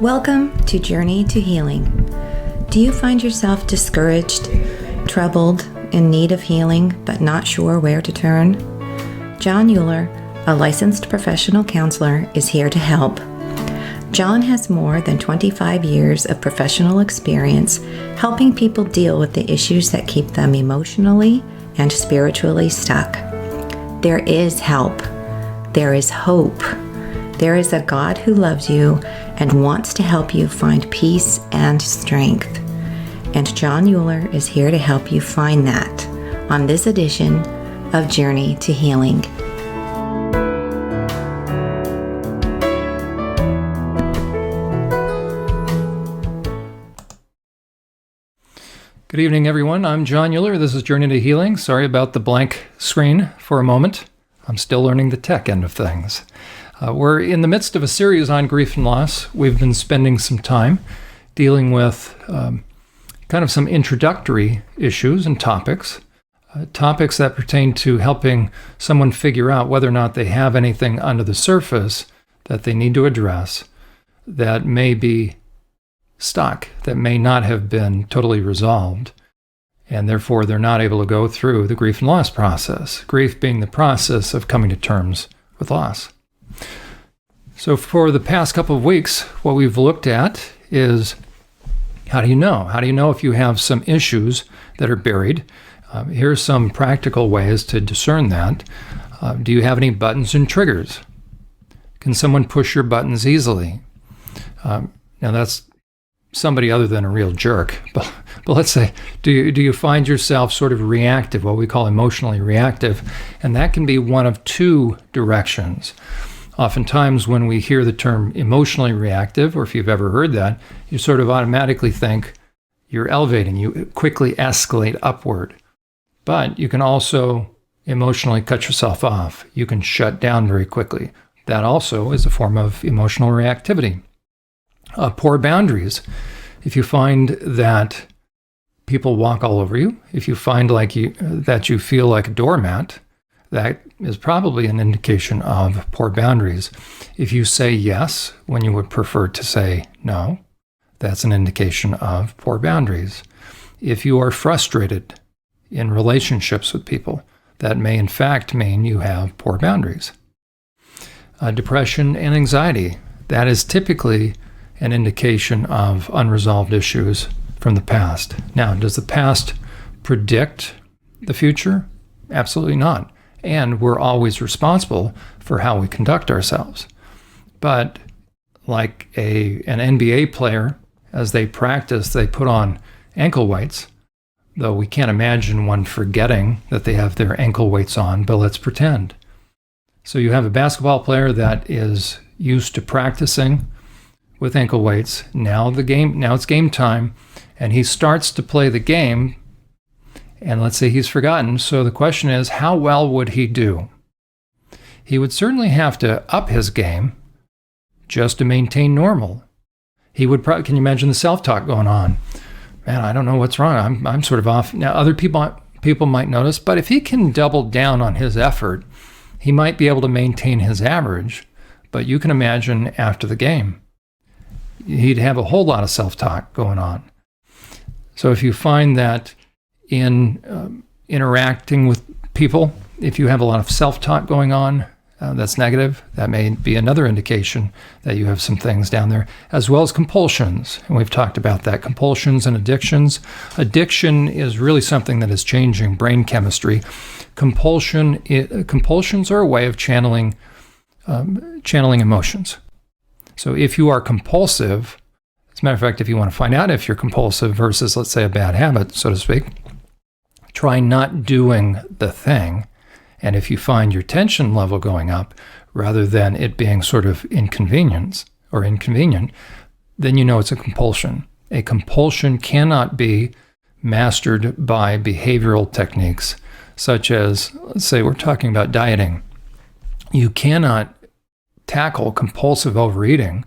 Welcome to Journey to Healing. Do you find yourself discouraged, troubled, in need of healing, but not sure where to turn? Jon Uhler, a licensed professional counselor, is here to help. Jon has more than 25 years of professional experience helping people deal with the issues that keep them emotionally and spiritually stuck. There is help. There is hope. There is a God who loves you and wants to help you find peace and strength. And Jon Uhler is here to help you find that on this edition of Journey to Healing. Good evening, everyone. I'm Jon Uhler. This is Journey to Healing. Sorry about the blank screen for a moment. I'm still learning the tech end of things. We're in the midst of a series on grief and loss. We've been spending some time dealing with kind of some introductory issues and topics that pertain to helping someone figure out whether or not they have anything under the surface that they need to address that may be stuck, that may not have been totally resolved, and therefore they're not able to go through the grief and loss process. Grief being the process of coming to terms with loss. So for the past couple of weeks, what we've looked at is how do you know? How do you know if you have some issues that are buried? Here's some practical ways to discern that. Do you have any buttons and triggers? Can someone push your buttons easily? Now that's somebody other than a real jerk, but let's say, do you find yourself sort of reactive, what we call emotionally reactive? And that can be one of two directions. Oftentimes when we hear the term emotionally reactive, or if you've ever heard that, you sort of automatically think you're elevating, you quickly escalate upward. But you can also emotionally cut yourself off. You can shut down very quickly. That also is a form of emotional reactivity. Poor boundaries. If you find that people walk all over you, if you find that you feel like a doormat, that is probably an indication of poor boundaries. If you say yes when you would prefer to say no, that's an indication of poor boundaries. If you are frustrated in relationships with people, that may in fact mean you have poor boundaries. Depression and anxiety, that is typically an indication of unresolved issues from the past. Now, does the past predict the future? Absolutely not. And we're always responsible for how we conduct ourselves. But like an NBA player, as they practice, they put on ankle weights, though we can't imagine one forgetting that they have their ankle weights on, but let's pretend. So you have a basketball player that is used to practicing with ankle weights. Now it's game time, and he starts to play the game, and let's say he's forgotten. So the question is, how well would he do? He would certainly have to up his game just to maintain normal. He would probably, can you imagine the self-talk going on? Man, I don't know what's wrong. I'm sort of off. Now, other people might notice, but if he can double down on his effort, he might be able to maintain his average. But you can imagine after the game, he'd have a whole lot of self-talk going on. So if you find that in interacting with people, if you have a lot of self-talk going on, that's negative, that may be another indication that you have some things down there, as well as compulsions. And we've talked about that, compulsions and addictions. Addiction is really something that is changing brain chemistry. Compulsions are a way of channeling emotions. So if you are compulsive, as a matter of fact, if you want to find out if you're compulsive versus, let's say, a bad habit, so to speak, try not doing the thing. And if you find your tension level going up, rather than it being sort of inconvenient, then you know it's a compulsion. A compulsion cannot be mastered by behavioral techniques, such as, let's say we're talking about dieting. You cannot tackle compulsive overeating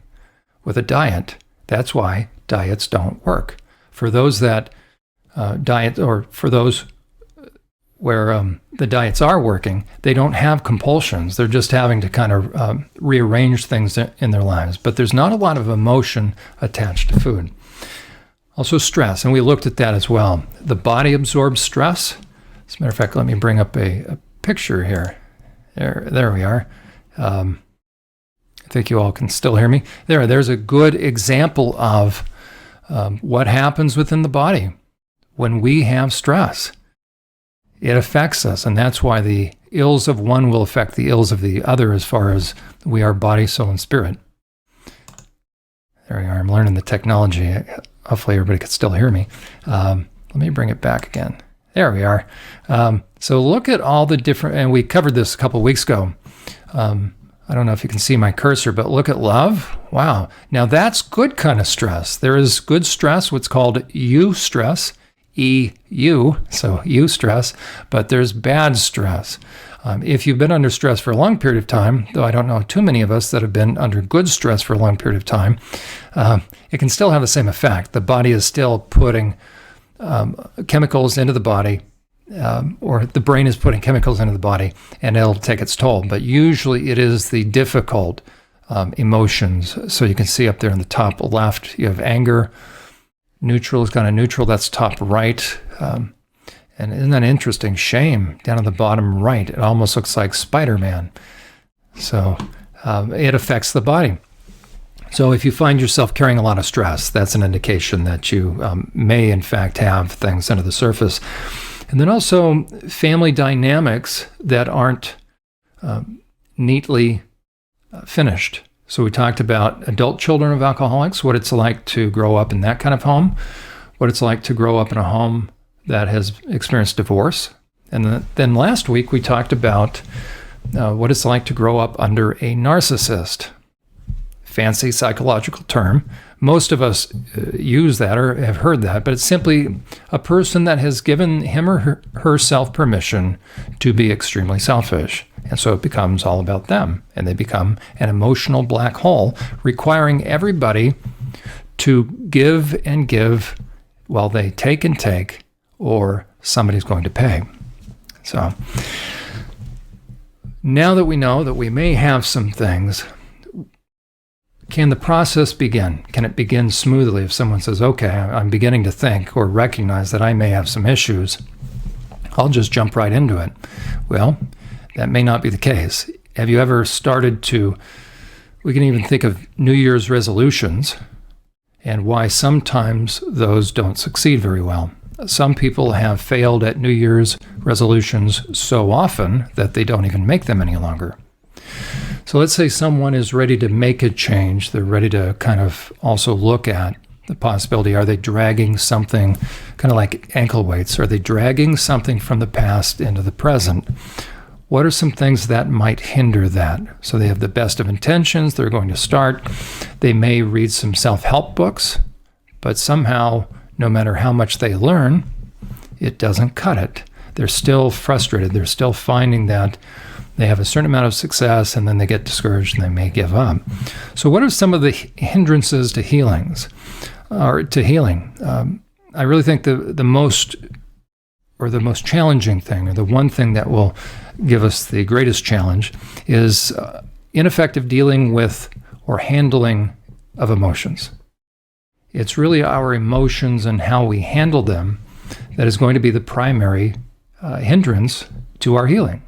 with a diet. That's why diets don't work. For those that diet, or for those where the diets are working, they don't have compulsions. They're just having to kind of rearrange things in their lives. But there's not a lot of emotion attached to food. Also stress, and we looked at that as well. The body absorbs stress. As a matter of fact, let me bring up a picture here. There we are. I think you all can still hear me. There's a good example of what happens within the body when we have stress. It affects us, and that's why the ills of one will affect the ills of the other as far as we are body, soul, and spirit. There we are. I'm learning the technology. Hopefully everybody can still hear me. Let me bring it back again. There we are. So look at all the different, and we covered this a couple weeks ago. I don't know if you can see my cursor, but look at love. Wow. Now that's good kind of stress. There is good stress, what's called eustress, E-U, so eustress, but there's bad stress. If you've been under stress for a long period of time, though I don't know too many of us that have been under good stress for a long period of time, it can still have the same effect. The body is still putting chemicals into the body, or the brain is putting chemicals into the body, and it'll take its toll. But usually it is the difficult emotions. So you can see up there in the top left, you have anger. Neutral is kind of neutral. That's top right. And isn't that interesting? Shame down at the bottom right. It almost looks like Spider-Man. So it affects the body. So if you find yourself carrying a lot of stress, that's an indication that you may, in fact, have things under the surface. And then also family dynamics that aren't neatly finished. So we talked about adult children of alcoholics, what it's like to grow up in that kind of home, what it's like to grow up in a home that has experienced divorce. And then last week we talked about what it's like to grow up under a narcissist. Fancy psychological term. Most of us use that or have heard that, but it's simply a person that has given him or herself permission to be extremely selfish. And so it becomes all about them, and they become an emotional black hole, requiring everybody to give and give while they take and take, or somebody's going to pay. So now that we know that we may have some things, can the process begin? Can it begin smoothly if someone says, okay, I'm beginning to think or recognize that I may have some issues, I'll just jump right into it? Well, that may not be the case. Have you ever started to, we can even think of New Year's resolutions and why sometimes those don't succeed very well. Some people have failed at New Year's resolutions so often that they don't even make them any longer. So let's say someone is ready to make a change. They're ready to kind of also look at the possibility. Are they dragging something kind of like ankle weights? Are they dragging something from the past into the present? What are some things that might hinder that? So they have the best of intentions. They're going to start. They may read some self-help books, but somehow, no matter how much they learn, it doesn't cut it. They're still frustrated. They're still finding that they have a certain amount of success, and then they get discouraged and they may give up. So what are some of the hindrances to healing? I really think the most challenging thing, or the one thing that will give us the greatest challenge, is ineffective dealing with or handling of emotions. It's really our emotions and how we handle them that is going to be the primary hindrance to our healing.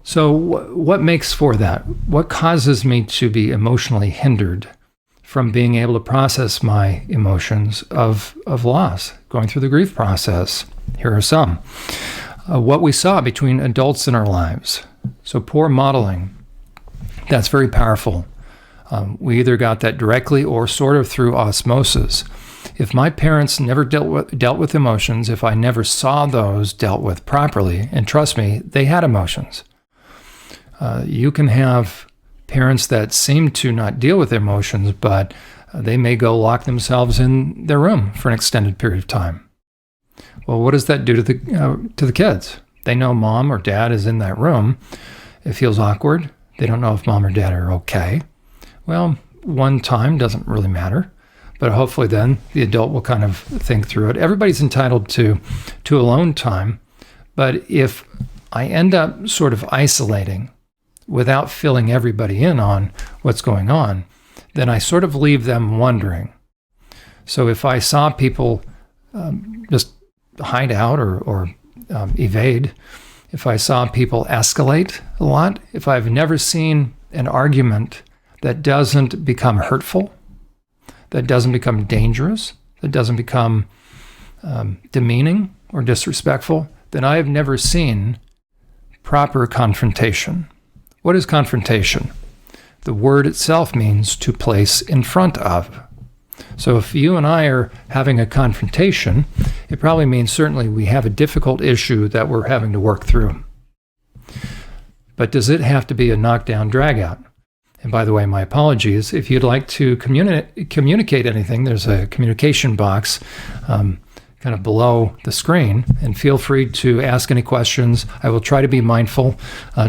So what makes for that? What causes me to be emotionally hindered from being able to process my emotions of loss, going through the grief process? Here are some. What we saw between adults in our lives. So poor modeling, that's very powerful. We either got that directly or sort of through osmosis. If my parents never dealt with emotions, if I never saw those dealt with properly, and trust me, they had emotions. You can have parents that seem to not deal with emotions, but they may go lock themselves in their room for an extended period of time. Well, what does that do to the kids? They know mom or dad is in that room. It feels awkward. They don't know if mom or dad are okay. Well, one time doesn't really matter. but hopefully then the adult will kind of think through it. Everybody's entitled to alone time, but if I end up sort of isolating without filling everybody in on what's going on, then I sort of leave them wondering. So if I saw people just hide out or evade, if I saw people escalate a lot, if I've never seen an argument that doesn't become hurtful, that doesn't become dangerous, that doesn't become demeaning or disrespectful, then I have never seen proper confrontation. What is confrontation? The word itself means to place in front of. So if you and I are having a confrontation, it probably means certainly we have a difficult issue that we're having to work through. But does it have to be a knockdown, drag-out? And by the way, my apologies. If you'd like to communicate anything, there's a communication box kind of below the screen, and feel free to ask any questions. I will try to be mindful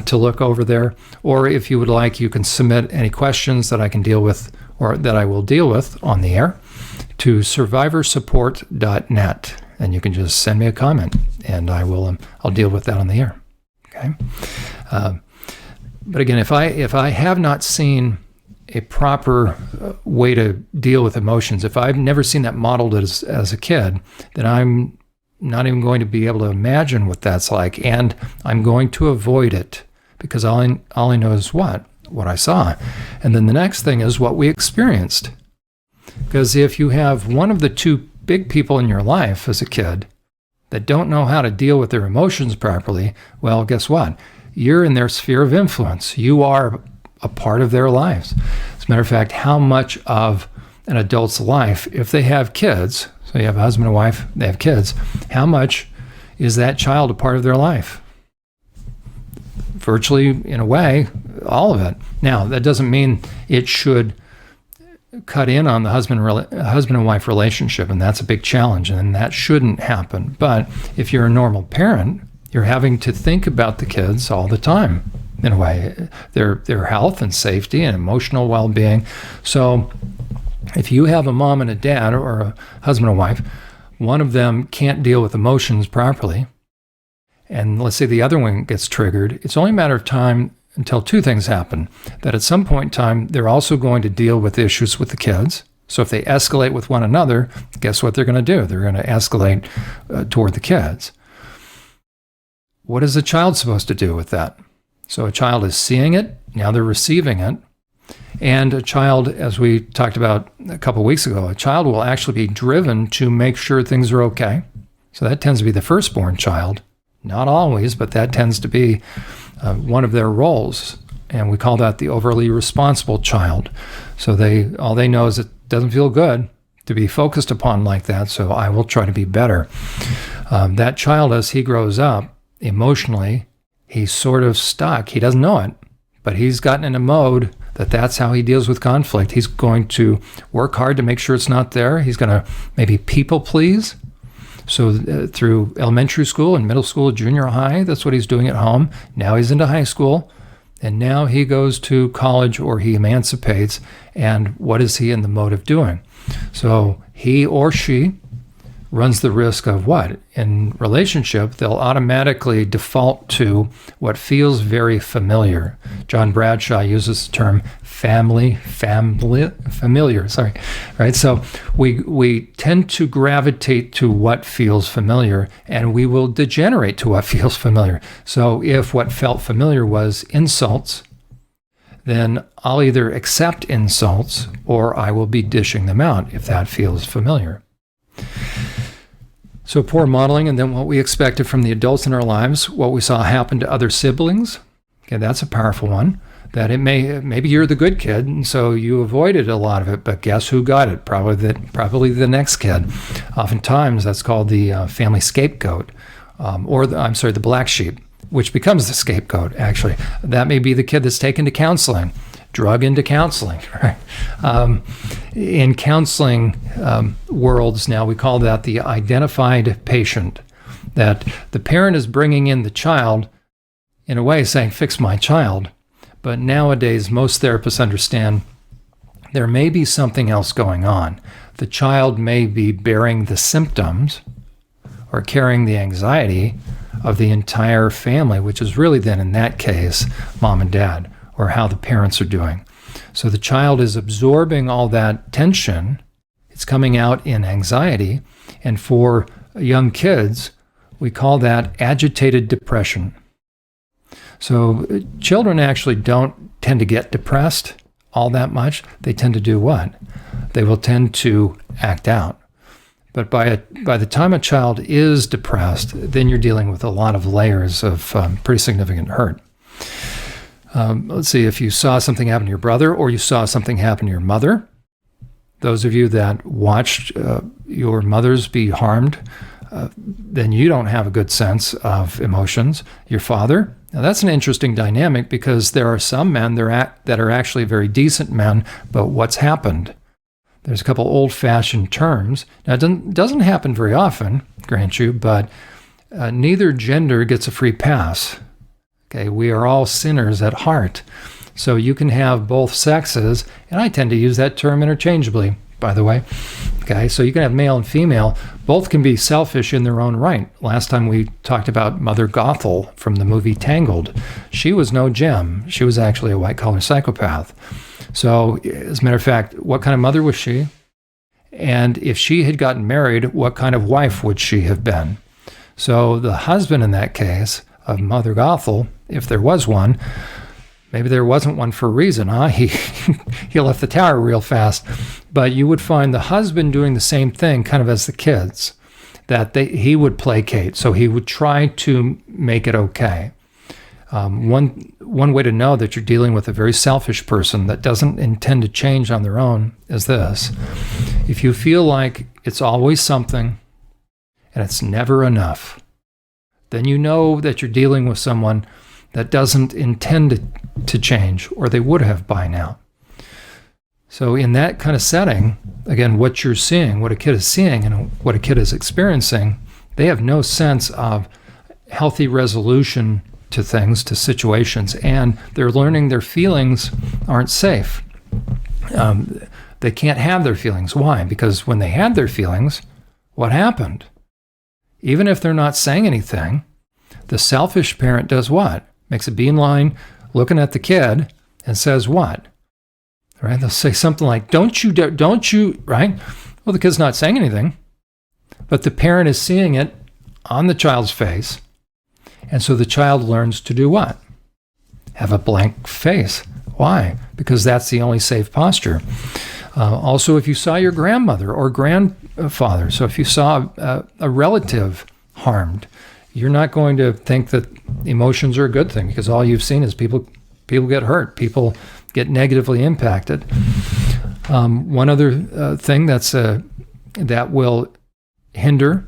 to look over there. Or if you would like, you can submit any questions that I can deal with or that I will deal with on the air to SurvivorSupport.net. And you can just send me a comment and I'll deal with that on the air. Okay. But again, if I have not seen a proper way to deal with emotions, if I've never seen that modeled as a kid, then I'm not even going to be able to imagine what that's like, and I'm going to avoid it because all I know is what I saw. And then the next thing is what we experienced. Because if you have one of the two big people in your life as a kid that don't know how to deal with their emotions properly, well, guess what? You're in their sphere of influence. You are a part of their lives. As a matter of fact, how much of an adult's life, if they have kids, so you have a husband and wife, they have kids, how much is that child a part of their life? Virtually, in a way, all of it. Now, that doesn't mean it should cut in on the husband and wife relationship, and that's a big challenge, and that shouldn't happen. But if you're a normal parent, you're having to think about the kids all the time, in a way, their health and safety and emotional well-being. So if you have a mom and a dad or a husband and wife, one of them can't deal with emotions properly, and let's say the other one gets triggered, it's only a matter of time until two things happen. That at some point in time, they're also going to deal with issues with the kids. So if they escalate with one another, guess what they're going to do? They're going to escalate toward the kids. What is the child supposed to do with that? So a child is seeing it, now they're receiving it. And a child, as we talked about a couple of weeks ago, a child will actually be driven to make sure things are okay. So that tends to be the firstborn child. Not always, but that tends to be one of their roles. And we call that the overly responsible child. So all they know is it doesn't feel good to be focused upon like that, so I will try to be better. That child, as he grows up, emotionally, he's sort of stuck. He doesn't know it, but he's gotten in a mode that's how he deals with conflict. He's going to work hard to make sure it's not there. He's going to maybe people please. So through elementary school and middle school, junior high, that's what he's doing at home. Now he's into high school, and now he goes to college or he emancipates. And what is he in the mode of doing? So he or she runs the risk of what? In relationship, they'll automatically default to what feels very familiar. John Bradshaw uses the term familiar, right? So we tend to gravitate to what feels familiar, and we will degenerate to what feels familiar. So if what felt familiar was insults, then I'll either accept insults or I will be dishing them out if that feels familiar. So poor modeling, and then what we expected from the adults in our lives, what we saw happen to other siblings. Okay, that's a powerful one. That maybe you're the good kid, and so you avoided a lot of it, but guess who got it? Probably the next kid. Oftentimes, that's called the family scapegoat, the black sheep, which becomes the scapegoat, actually. That may be the kid that's taken to counseling, drug into counseling, right? In counseling worlds now, we call that the identified patient, that the parent is bringing in the child, in a way saying, fix my child. But nowadays, most therapists understand there may be something else going on. The child may be bearing the symptoms or carrying the anxiety of the entire family, which is really then, in that case, mom and dad, or how the parents are doing. So the child is absorbing all that tension. It's coming out in anxiety. And for young kids, we call that agitated depression. So children actually don't tend to get depressed all that much. They tend to do what? They will tend to act out. But by the time a child is depressed, then you're dealing with a lot of layers of pretty significant hurt. Let's see, if you saw something happen to your brother or you saw something happen to your mother, those of you that watched your mothers be harmed, then you don't have a good sense of emotions. Your father, now that's an interesting dynamic because there are some men that are actually very decent men, but what's happened? There's a couple old-fashioned terms. Now, it doesn't happen very often, grant you, but neither gender gets a free pass. Okay, we are all sinners at heart. So you can have both sexes, and I tend to use that term interchangeably, by the way. Okay, so you can have male and female. Both can be selfish in their own right. Last time we talked about Mother Gothel from the movie Tangled. She was no gem. She was actually a white-collar psychopath. So, as a matter of fact, what kind of mother was she? And if she had gotten married, what kind of wife would she have been? So the husband in that case of Mother Gothel, if there was one, maybe there wasn't one for a reason, huh? He left the tower real fast. But you would find the husband doing the same thing kind of as the kids, that he would placate. So he would try to make it okay. One way to know that you're dealing with a very selfish person that doesn't intend to change on their own is this. If you feel like it's always something and it's never enough, then you know that you're dealing with someone that doesn't intend to change, or they would have by now. So in that kind of setting, again, what you're seeing, what a kid is seeing and what a kid is experiencing, they have no sense of healthy resolution to things, to situations, and they're learning their feelings aren't safe. They can't have their feelings. Why? Because when they had their feelings, what happened? Even if they're not saying anything, the selfish parent does what? Makes a beeline looking at the kid and says what? Right? They'll say something like, don't you, right? Well, the kid's not saying anything, but the parent is seeing it on the child's face. And so the child learns to do what? Have a blank face. Why? Because that's the only safe posture. Also, if you saw your grandmother or grandfather, so if you saw a relative harmed, you're not going to think that emotions are a good thing, because all you've seen is people get hurt, people get negatively impacted. One other thing that will hinder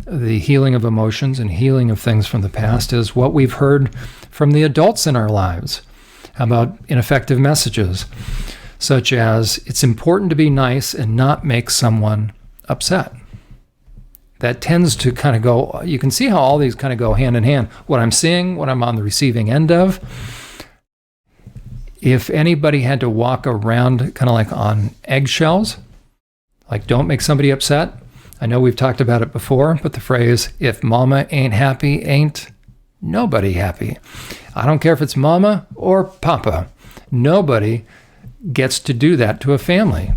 the healing of emotions and healing of things from the past is what we've heard from the adults in our lives about ineffective messages, such as it's important to be nice and not make someone upset. That tends to kind of go, you can see how all these kind of go hand in hand. What I'm seeing, what I'm on the receiving end of. If anybody had to walk around kind of like on eggshells, like don't make somebody upset, I know we've talked about it before, but the phrase, if mama ain't happy, ain't nobody happy. I don't care if it's mama or papa. Nobody gets to do that to a family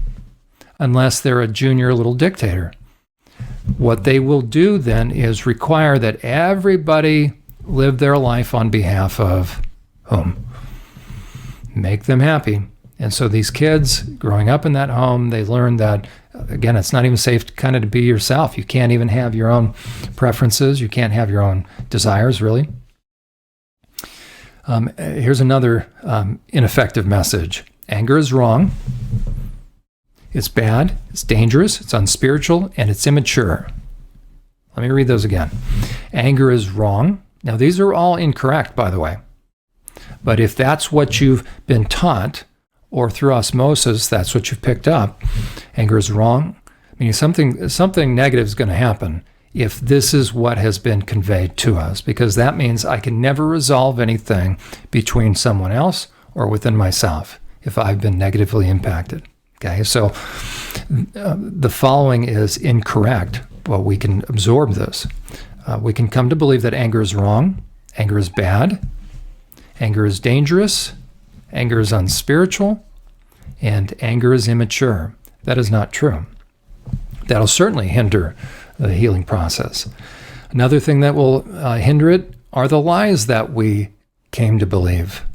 unless they're a junior little dictator. What they will do then is require that everybody live their life on behalf of whom? Make them happy. And so these kids growing up in that home, they learn that, again, it's not even safe kind of to be yourself. You can't even have your own preferences. You can't have your own desires, really. Here's another ineffective message. Anger is wrong. It's bad. It's dangerous. It's unspiritual. And it's immature. Let me read those again. Anger is wrong. Now, these are all incorrect, by the way. But if that's what you've been taught, or through osmosis, that's what you've picked up, anger is wrong, meaning something negative is going to happen if this is what has been conveyed to us, because that means I can never resolve anything between someone else or within myself if I've been negatively impacted. Okay, so the following is incorrect. Well, we can absorb this. We can come to believe that anger is wrong, anger is bad, anger is dangerous, anger is unspiritual, and anger is immature. That is not true. That'll certainly hinder the healing process. Another thing that will hinder it are the lies that we came to believe.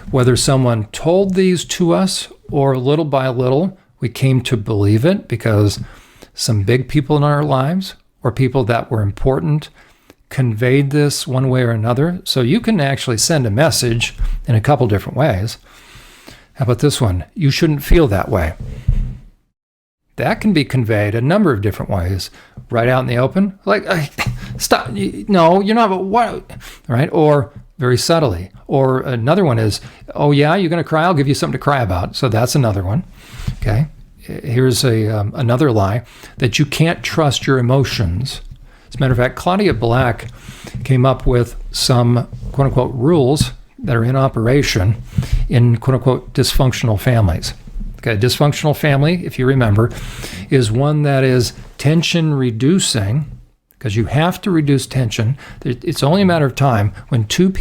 Whether someone told these to us or little by little, we came to believe it because some big people in our lives or people that were important conveyed this one way or another. So you can actually send a message in a couple different ways. How about this one? You shouldn't feel that way. That can be conveyed a number of different ways. Right out in the open, like, stop, no, you're not, what, right? Or very subtly. Or another one is, oh yeah, you're going to cry? I'll give you something to cry about. So that's another one, okay? Here's another lie, that you can't trust your emotions. As a matter of fact, Claudia Black came up with some quote-unquote rules that are in operation in quote-unquote dysfunctional families. Okay, a dysfunctional family, if you remember, is one that is tension reducing, because you have to reduce tension. It's only a matter of time when two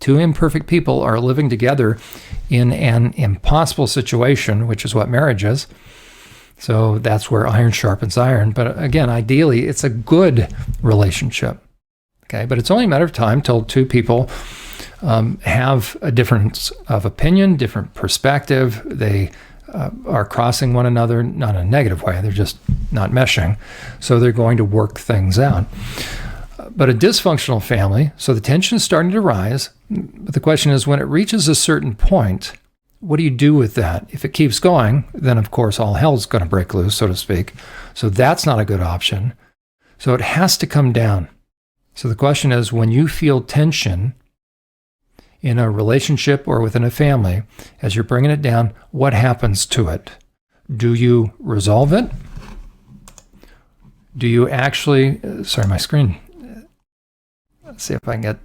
imperfect people are living together in an impossible situation, which is what marriage is. So that's where iron sharpens iron. But again, ideally, it's a good relationship. Okay, but it's only a matter of time till two people have a difference of opinion, different perspective. They are crossing one another, not in a negative way. They're just not meshing. So they're going to work things out. But a dysfunctional family, so the tension is starting to rise. But the question is, when it reaches a certain point, what do you do with that? If it keeps going, then of course all hell's going to break loose, so to speak. So that's not a good option. So it has to come down. So the question is, when you feel tension in a relationship or within a family, as you're bringing it down, what happens to it? Do you resolve it? Do you actually, sorry, my screen. Let's see if I can get,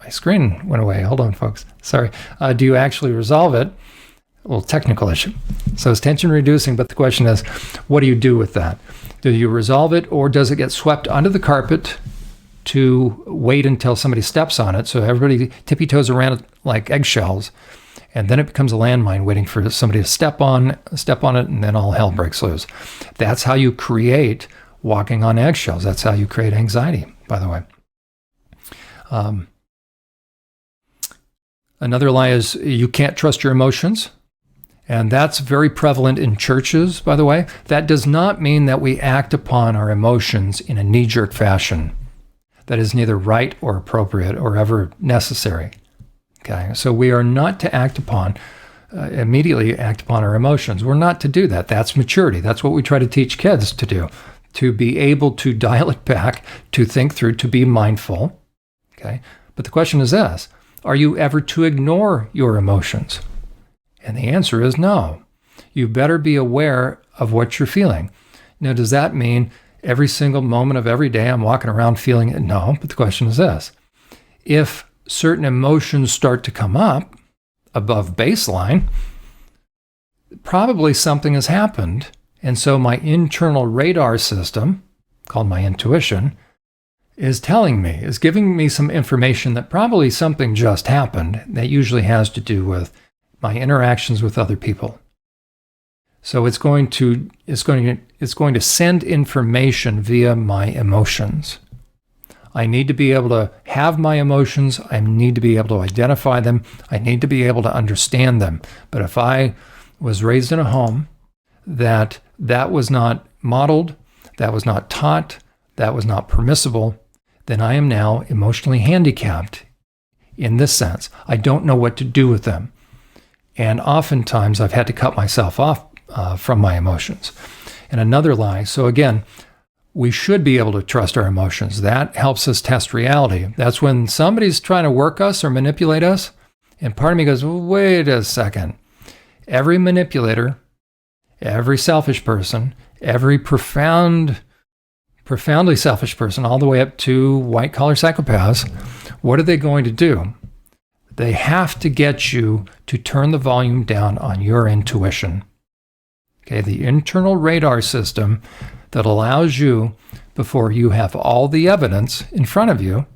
my screen went away. Hold on, folks. Sorry. Do you actually resolve it? A little technical issue. So it's tension reducing, but the question is, what do you do with that? Do you resolve it, or does it get swept under the carpet to wait until somebody steps on it, so everybody tippy-toes around it like eggshells, and then it becomes a landmine waiting for somebody to step on it, and then all hell breaks loose. That's how you create walking on eggshells. That's how you create anxiety, by the way. Another lie is you can't trust your emotions, and that's very prevalent in churches, by the way. That does not mean that we act upon our emotions in a knee-jerk fashion. That is neither right or appropriate or ever necessary. Okay, so we are not to immediately act upon our emotions. We're not to do that. That's maturity. That's what we try to teach kids to do, to be able to dial it back, to think through, to be mindful. Okay, but the question is this: are you ever to ignore your emotions? And the answer is no. You better be aware of what you're feeling. Now, does that mean every single moment of every day I'm walking around feeling it? No, but the question is this: if certain emotions start to come up above baseline, probably something has happened. And so my internal radar system, called my intuition, is giving me some information that probably something just happened. That usually has to do with my interactions with other people. So it's going to send information via my emotions. I need to be able to have my emotions. I need to be able to identify them. I need to be able to understand them. But if I was raised in a home that was not modeled, that was not taught, that was not permissible, then I am now emotionally handicapped in this sense. I don't know what to do with them. And oftentimes I've had to cut myself off from my emotions. And another lie. So again, we should be able to trust our emotions. That helps us test reality. That's when somebody's trying to work us or manipulate us, and part of me goes, well, wait a second. Every manipulator, every selfish person, every profoundly selfish person, all the way up to white-collar psychopaths, what are they going to do? They have to get you to turn the volume down on your intuition. Okay, the internal radar system that allows you, before you have all the evidence in front of you,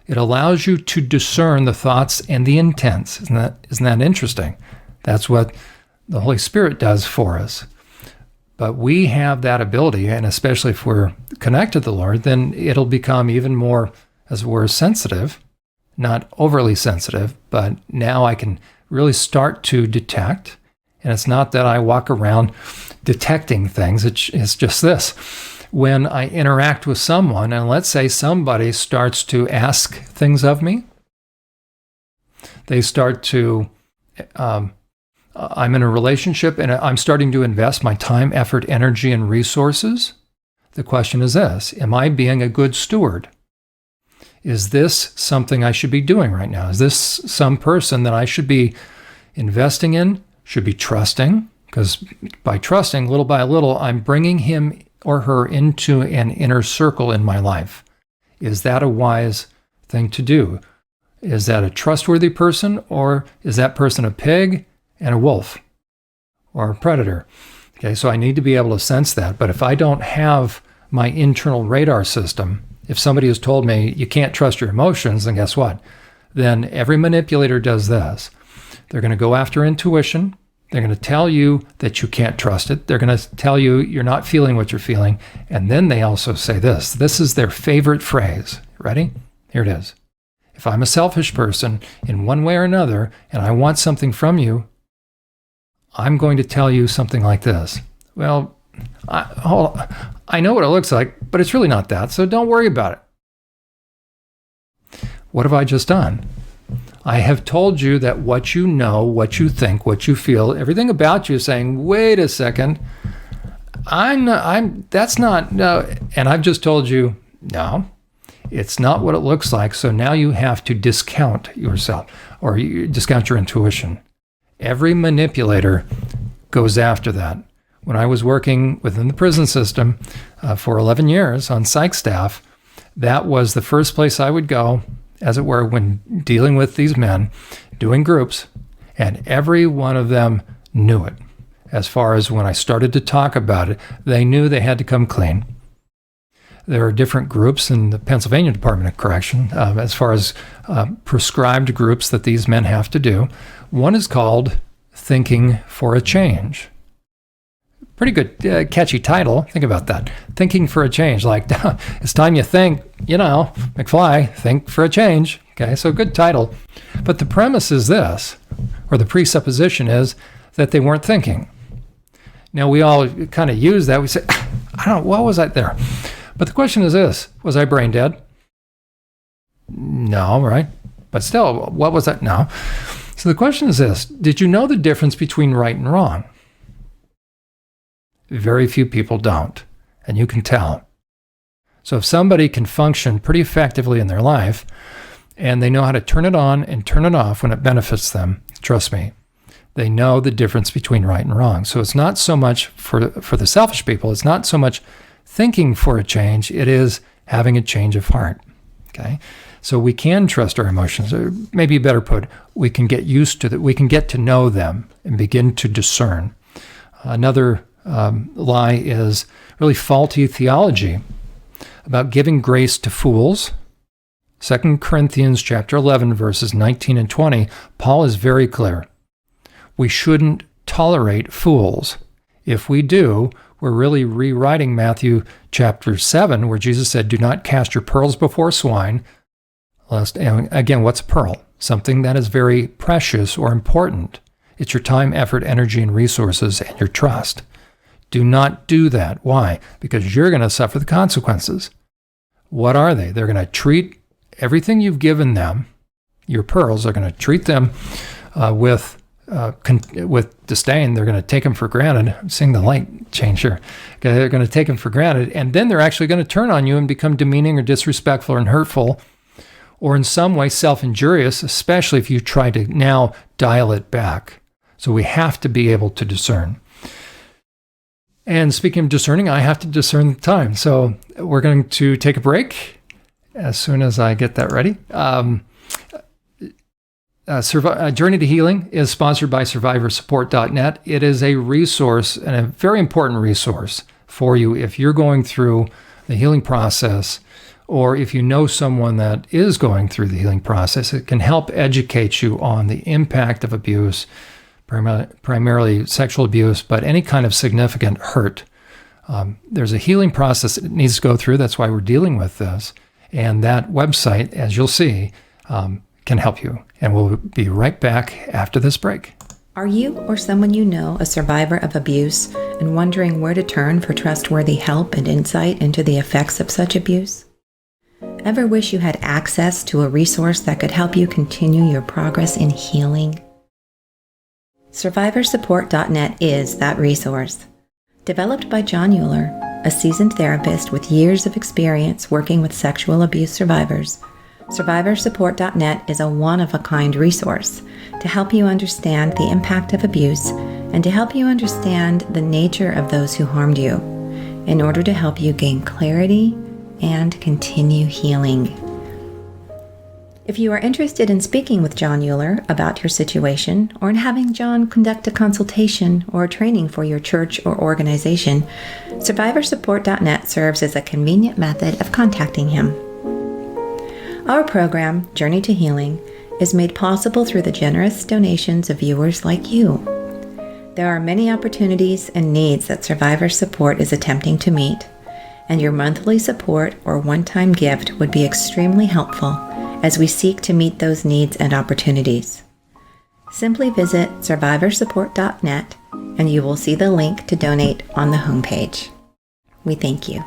it allows you to discern the thoughts and the intents. Isn't that interesting? That's what the Holy Spirit does for us. But we have that ability, and especially if we're connected to the Lord, then it'll become even more, as it were, sensitive, not overly sensitive, but now I can really start to detect. And it's not that I walk around detecting things. It's just this. When I interact with someone, and let's say somebody starts to ask things of me, they start to, I'm in a relationship and I'm starting to invest my time, effort, energy, and resources. The question is this: am I being a good steward? Is this something I should be doing right now? Is this some person that I should be investing in, should be trusting? Because by trusting, little by little, I'm bringing him or her into an inner circle in my life. Is that a wise thing to do? Is that a trustworthy person, or is that person a pig and a wolf or a predator? Okay, so I need to be able to sense that. But if I don't have my internal radar system, if somebody has told me you can't trust your emotions, then guess what? Then every manipulator does this. They're going to go after intuition. They're going to tell you that you can't trust it. They're going to tell you you're not feeling what you're feeling. And then they also say this. This is their favorite phrase. Ready? Here it is. If I'm a selfish person in one way or another, and I want something from you, I'm going to tell you something like this. Well, I know what it looks like, but it's really not that, so don't worry about it. What have I just done? I have told you that what you know, what you think, what you feel, everything about you is saying, wait a second, that's not, no. And I've just told you, no, it's not what it looks like. So now you have to discount yourself, or you discount your intuition. Every manipulator goes after that. When I was working within the prison system for 11 years on psych staff, that was the first place I would go, as it were, when dealing with these men, doing groups, and every one of them knew it. As far as when I started to talk about it, they knew they had to come clean. There are different groups in the Pennsylvania Department of Correction, as far as prescribed groups that these men have to do. One is called Thinking for a Change. Pretty good, catchy title. Think about that. Thinking for a change. Like, it's time you think, McFly, think for a change. Okay, so good title. But the premise is this, or the presupposition is that they weren't thinking. Now, we all kind of use that. We say, I don't know, what was I there? But the question is this: was I brain dead? No, right? But still, what was that? No. So the question is this: did you know the difference between right and wrong? Very few people don't, and you can tell. So if somebody can function pretty effectively in their life, and they know how to turn it on and turn it off when it benefits them, trust me, they know the difference between right and wrong. So it's not so much for the selfish people, it's not so much thinking for a change, it is having a change of heart. Okay? So we can trust our emotions, or maybe better put, we can get used to that, we can get to know them and begin to discern. Another lie is really faulty theology about giving grace to fools. 2 Corinthians chapter 11, verses 19 and 20, Paul is very clear. We shouldn't tolerate fools. If we do, we're really rewriting Matthew chapter 7, where Jesus said, do not cast your pearls before swine. And again, what's a pearl? Something that is very precious or important. It's your time, effort, energy, and resources, and your trust. Do not do that. Why? Because you're going to suffer the consequences. What are they? They're going to treat everything you've given them, your pearls, they're going to treat them with disdain. They're going to take them for granted. I'm seeing the light change here. Okay, they're going to take them for granted, and then they're actually going to turn on you and become demeaning or disrespectful and hurtful, or in some way self-injurious, especially if you try to now dial it back. So we have to be able to discern. And speaking of discerning, I have to discern the time. So we're going to take a break as soon as I get that ready. Journey to Healing is sponsored by SurvivorSupport.net. It is a resource, and a very important resource for you if you're going through the healing process, or if you know someone that is going through the healing process. It can help educate you on the impact of abuse, primarily sexual abuse, but any kind of significant hurt. There's a healing process that it needs to go through. That's why we're dealing with this. And that website, as you'll see, can help you. And we'll be right back after this break. Are you or someone you know a survivor of abuse and wondering where to turn for trustworthy help and insight into the effects of such abuse? Ever wish you had access to a resource that could help you continue your progress in healing? SurvivorSupport.net is that resource. Developed by Jon Uhler, a seasoned therapist with years of experience working with sexual abuse survivors, SurvivorSupport.net is a one-of-a-kind resource to help you understand the impact of abuse and to help you understand the nature of those who harmed you in order to help you gain clarity and continue healing. If you are interested in speaking with Jon Uhler about your situation, or in having Jon conduct a consultation or training for your church or organization, SurvivorSupport.net serves as a convenient method of contacting him. Our program, Journey to Healing, is made possible through the generous donations of viewers like you. There are many opportunities and needs that Survivor Support is attempting to meet, and your monthly support or one-time gift would be extremely helpful as we seek to meet those needs and opportunities. Simply visit SurvivorSupport.net and you will see the link to donate on the homepage. We thank you.